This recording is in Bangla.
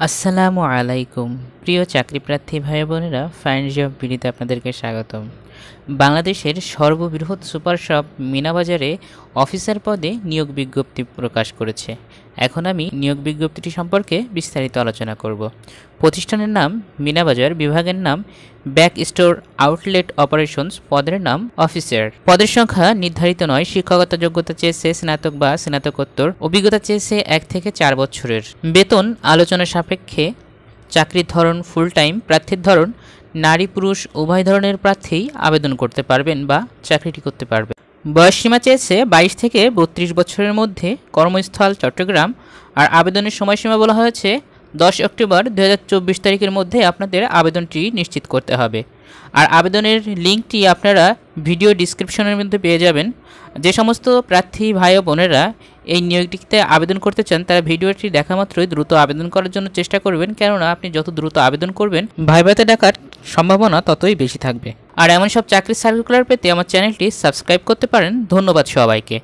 আসসালামু আলাইকুম প্রিয় চাকরিপ্রার্থী ভাই বোনেরা, ফাইন জব বিডিতে আপনাদেরকে স্বাগতম। বাংলাদেশের সর্ববৃহৎ সুপার শপ মিনাবাজারে অফিসার পদে নিয়োগ বিজ্ঞপ্তি প্রকাশ করেছে। এখন আমি নিয়োগ বিজ্ঞপ্তিটি সম্পর্কে বিস্তারিত আলোচনা করব। প্রতিষ্ঠানের নাম মিনাবাজার, বিভাগের নাম ব্যাক স্টোর আউটলেট অপারেশনস, পদের নাম অফিসার। পদের সংখ্যা নির্ধারিত নয়। শিক্ষকতা যোগ্যতা চেয়েছে স্নাতক বা স্নাতকোত্তর, অভিজ্ঞতা চেয়েছে 1 থেকে 4 বছরের। বেতন আলোচনা সাপেক্ষে। চাকরির ধরন ফুল টাইম। প্রার্থীর ধরন নারী পুরুষ উভয় ধরনের প্রার্থীই আবেদন করতে পারবেন বা চাকরিটি করতে পারবেন। বয়সসীমা চেয়েছে 22 থেকে 32 বছরের মধ্যে। কর্মস্থল চট্টগ্রাম। আর আবেদনের সময়সীমা বলা হয়েছে 10 অক্টোবর 2024 তারিখের মধ্যে আপনাদের আবেদনটি নিশ্চিত করতে হবে। আর আবেদনের লিঙ্কটি আপনারা ভিডিও ডিসক্রিপশনের মধ্যে পেয়ে যাবেন। যে সমস্ত প্রার্থী ভাই ও বোনেরা এই নিয়োগটিতে আবেদন করতে চান তারা ভিডিওটি দেখা মাত্রই দ্রুত আবেদন করার জন্য চেষ্টা করবেন, কেননা আপনি যত দ্রুত আবেদন করবেন ভাইভাতে ডাকার সম্ভাবনা ততই বেশি থাকবে। আর এমন সব চাকরির সার্কুলার পেতে আমার চ্যানেলটি সাবস্ক্রাইব করতে পারেন। ধন্যবাদ সবাইকে।